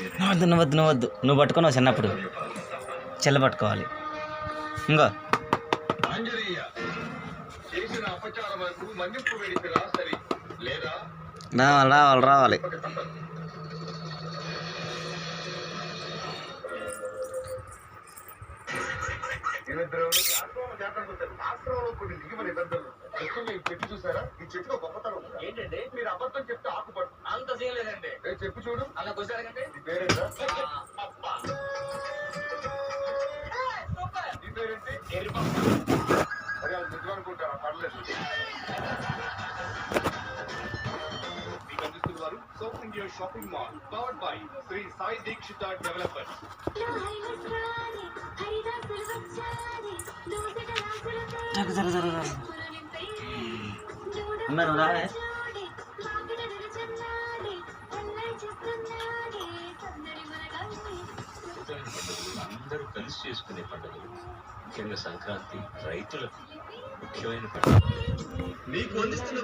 నువ్వు పట్టుకున్నావు చిన్నప్పుడు చెల్ల పట్టుకోవాలి ఇంకో రావాలి చెట్టు చూసారా? ఈ చెట్టులో గొప్పతనం ఏంటంటే మీరు అబద్ధం చెప్తే ఆకుపడు అంత చేయలేదండి. చెప్పు చూడు అలా కొద్దిసారంటే నీ పేరేంటా? నీ పేరేంటి? మరి అది నిజం అనుకుంటారా? పర్లేదు. మీకు అందిస్తున్న వారు South India shopping mall powered by Shri Sai Dikshita developers. అందరూ కలిసి చేసుకునే పండుగలు, ముఖ్యంగా సంక్రాంతి రైతులకు ముఖ్యమైన పండుగ. మీకు అందిస్తున్న